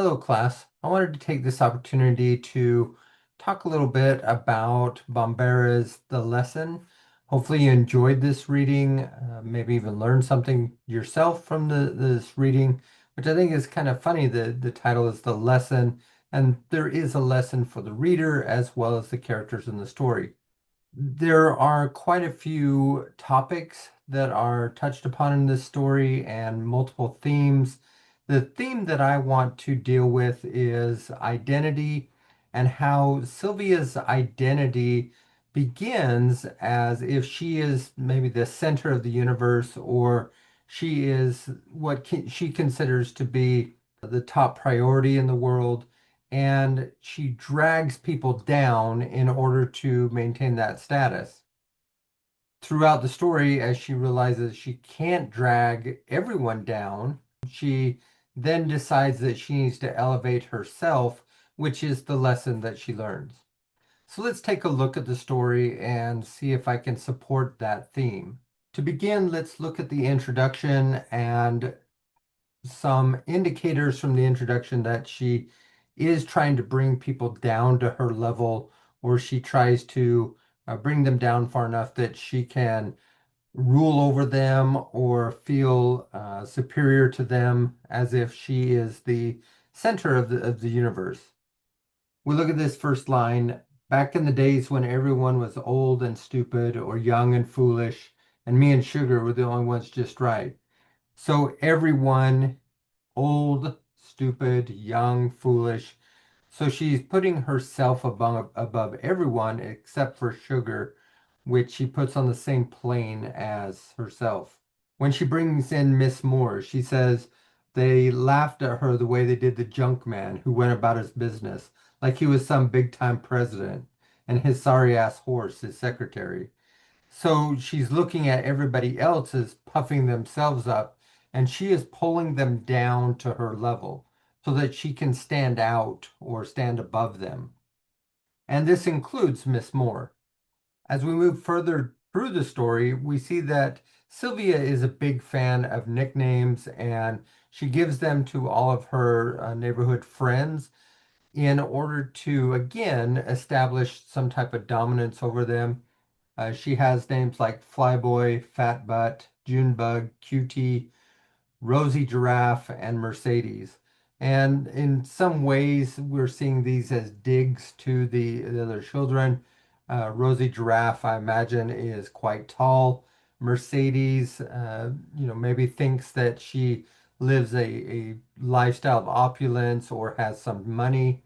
Hello, class. I wanted to take this opportunity to talk a little bit about Bombera's The Lesson. Hopefully you enjoyed this reading, maybe even learned something yourself from this reading, which I think is kind of funny. The title is The Lesson, and there is a lesson for the reader as well as the characters in the story. There are quite a few topics that are touched upon in this story and multiple themes. The theme that I want to deal with is identity and how Sylvia's identity begins as if she is maybe the center of the universe, or she is what she considers to be the top priority in the world, and she drags people down in order to maintain that status. Throughout the story, as she realizes she can't drag everyone down, she then decides that she needs to elevate herself, which is the lesson that she learns. So let's take a look at the story and see if I can support that theme. To begin, let's look at the introduction and some indicators from the introduction that she is trying to bring people down to her level, or she tries to bring them down far enough that she can rule over them or feel superior to them as if she is the center of the universe. We look at this first line. Back in the days when everyone was old and stupid or young and foolish, and me and Sugar were the only ones just right. So everyone old, stupid, young, foolish. So she's putting herself above everyone except for Sugar, which she puts on the same plane as herself. When she brings in Miss Moore, she says they laughed at her the way they did the junk man who went about his business, like he was some big time president, and his sorry ass horse, his secretary. So she's looking at everybody else as puffing themselves up, and she is pulling them down to her level so that she can stand out or stand above them. And this includes Miss Moore. As we move further through the story, we see that Sylvia is a big fan of nicknames, and she gives them to all of her neighborhood friends in order to, again, establish some type of dominance over them. She has names like Flyboy, Fat Butt, Junebug, Cutie, Rosie Giraffe, and Mercedes. And in some ways, we're seeing these as digs to the other children. Rosie Giraffe, I imagine, is quite tall. Mercedes, maybe thinks that she lives a lifestyle of opulence or has some money.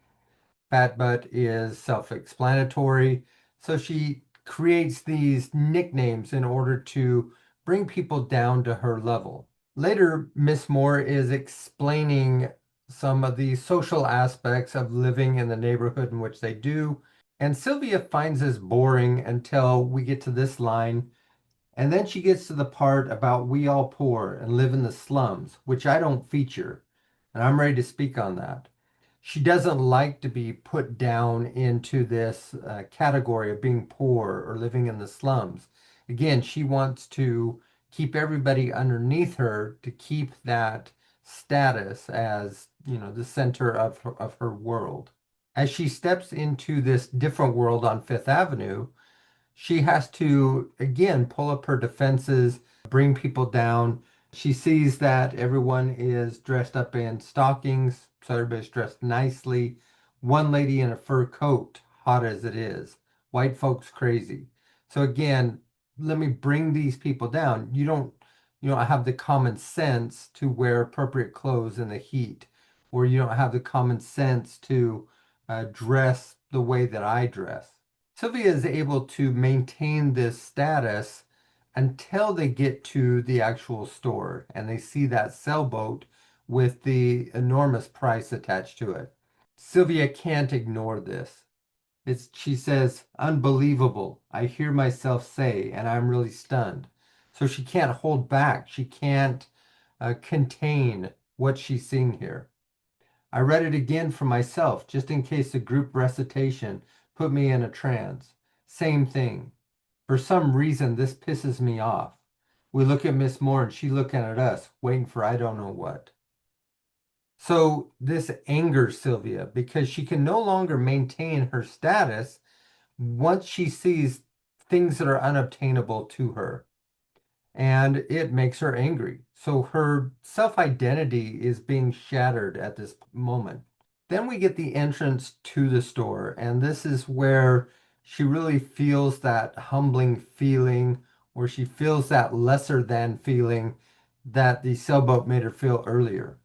Fat Butt is self-explanatory. So she creates these nicknames in order to bring people down to her level. Later, Miss Moore is explaining some of the social aspects of living in the neighborhood in which they do, and Sylvia finds this boring until we get to this line, and then she gets to the part about we all poor and live in the slums, which I don't feature, and I'm ready to speak on that. She doesn't like to be put down into this category of being poor or living in the slums. Again, she wants to keep everybody underneath her to keep that status as, the center of her world. As she steps into this different world on Fifth Avenue, she has to, again, pull up her defenses, bring people down. She sees that everyone is dressed up in stockings, so everybody's dressed nicely. One lady in a fur coat, hot as it is. White folks crazy. So again, let me bring these people down. You don't have the common sense to wear appropriate clothes in the heat, or you don't have the common sense to dress the way that I dress. Sylvia is able to maintain this status until they get to the actual store and they see that sailboat with the enormous price attached to it. Sylvia can't ignore this. She says, unbelievable. I hear myself say, and I'm really stunned. So she can't hold back. She can't contain what she's seeing here. I read it again for myself, just in case the group recitation put me in a trance. Same thing. For some reason, this pisses me off. We look at Miss Moore and she looking at us, waiting for I don't know what. So this angers Sylvia because she can no longer maintain her status once she sees things that are unobtainable to her. And it makes her angry. So her self-identity is being shattered at this moment. Then we get the entrance to the store, and this is where she really feels that humbling feeling, where she feels that lesser than feeling that the sailboat made her feel earlier.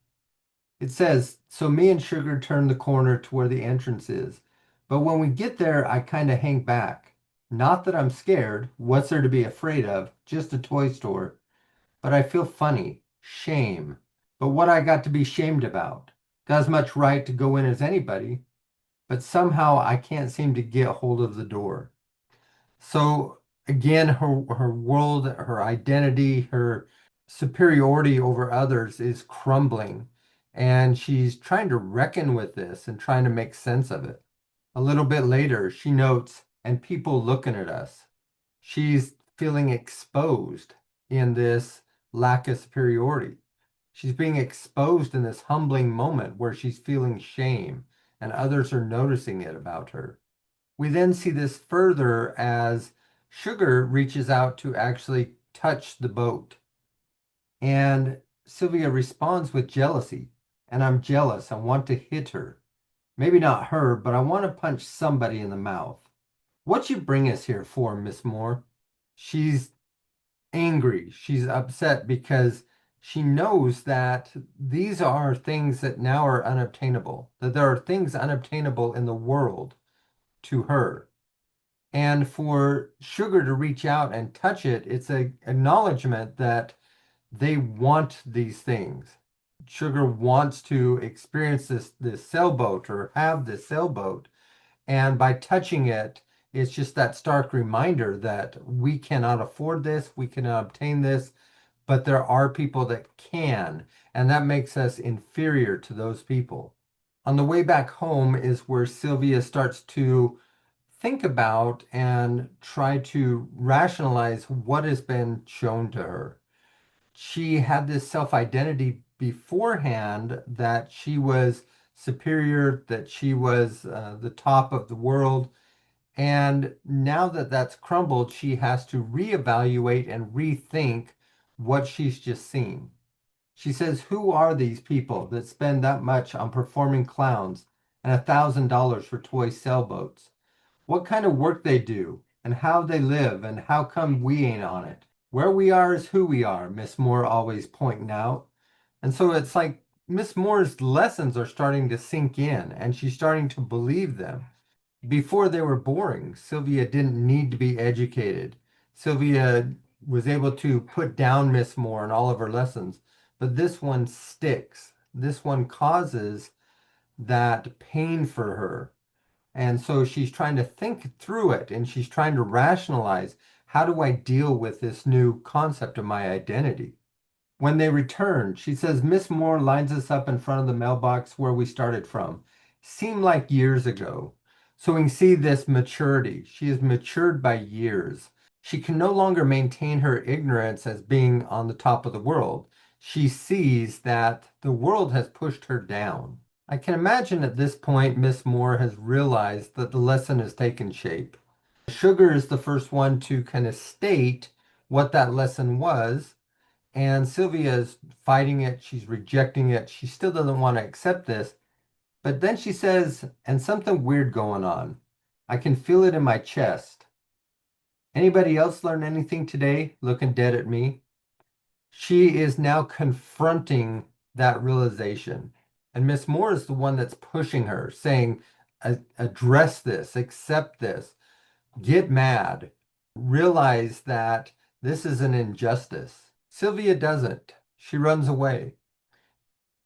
It says, so me and Sugar turn the corner to where the entrance is. But when we get there, I kind of hang back. Not that I'm scared. What's there to be afraid of? Just a toy store. But I feel funny. Shame. But what I got to be shamed about? Got as much right to go in as anybody, but somehow I can't seem to get hold of the door. So again, her world, her identity, her superiority over others is crumbling. And she's trying to reckon with this and trying to make sense of it. A little bit later, she notes, and people looking at us. She's feeling exposed in this lack of superiority. She's being exposed in this humbling moment where she's feeling shame and others are noticing it about her. We then see this further as Sugar reaches out to actually touch the boat. And Sylvia responds with jealousy. And I'm jealous. I want to hit her. Maybe not her, but I want to punch somebody in the mouth. What you bring us here for, Miss Moore? She's angry. She's upset because she knows that these are things that now are unobtainable, that there are things unobtainable in the world to her. And for Sugar to reach out and touch it, it's a acknowledgement that they want these things. Sugar wants to experience this sailboat or have this sailboat. And by touching it, it's just that stark reminder that we cannot afford this, we cannot obtain this, but there are people that can, and that makes us inferior to those people. On the way back home is where Sylvia starts to think about and try to rationalize what has been shown to her. She had this self-identity beforehand that she was superior, that she was the top of the world. And now that that's crumbled, she has to reevaluate and rethink what she's just seen. She says, who are these people that spend that much on performing clowns and $1,000 for toy sailboats? What kind of work they do and how they live and how come we ain't on it? Where we are is who we are, Miss Moore always pointing out. And so it's like Miss Moore's lessons are starting to sink in and she's starting to believe them. Before they were boring, Sylvia didn't need to be educated. Sylvia was able to put down Miss Moore in all of her lessons, but this one sticks. This one causes that pain for her. And so she's trying to think through it and she's trying to rationalize, how do I deal with this new concept of my identity? When they return, she says, Miss Moore lines us up in front of the mailbox where we started from. Seemed like years ago. So we can see this maturity. She has matured by years. She can no longer maintain her ignorance as being on the top of the world. She sees that the world has pushed her down. I can imagine at this point, Miss Moore has realized that the lesson has taken shape. Sugar is the first one to kind of state what that lesson was, and Sylvia is fighting it. She's rejecting it. She still doesn't want to accept this. But then she says, and something weird going on. I can feel it in my chest. Anybody else learn anything today? Looking dead at me. She is now confronting that realization. And Miss Moore is the one that's pushing her, saying, address this, accept this, get mad, realize that this is an injustice. Sylvia doesn't. She runs away.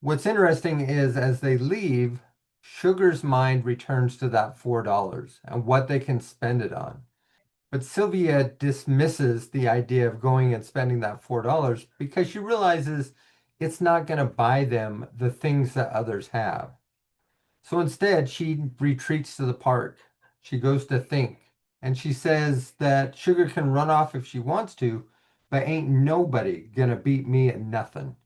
What's interesting is as they leave, Sugar's mind returns to that $4 and what they can spend it on. But Sylvia dismisses the idea of going and spending that $4 because she realizes it's not going to buy them the things that others have. So instead, she retreats to the park. She goes to think. And she says that Sugar can run off if she wants to, but ain't nobody gonna beat me at nothing.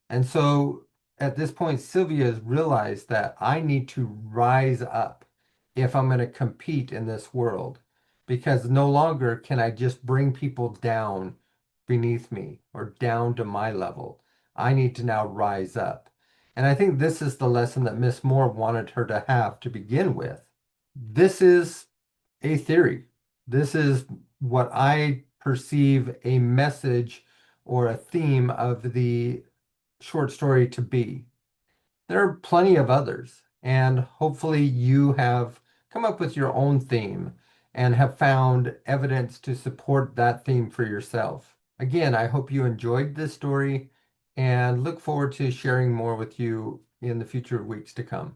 And so at this point, Sylvia has realized that I need to rise up if I'm going to compete in this world, because no longer can I just bring people down beneath me or down to my level. I need to now rise up. And I think this is the lesson that Miss Moore wanted her to have to begin with. This is a theory. This is what I perceive a message or a theme of the short story to be. There are plenty of others, and hopefully you have come up with your own theme and have found evidence to support that theme for yourself. Again, I hope you enjoyed this story and look forward to sharing more with you in the future weeks to come.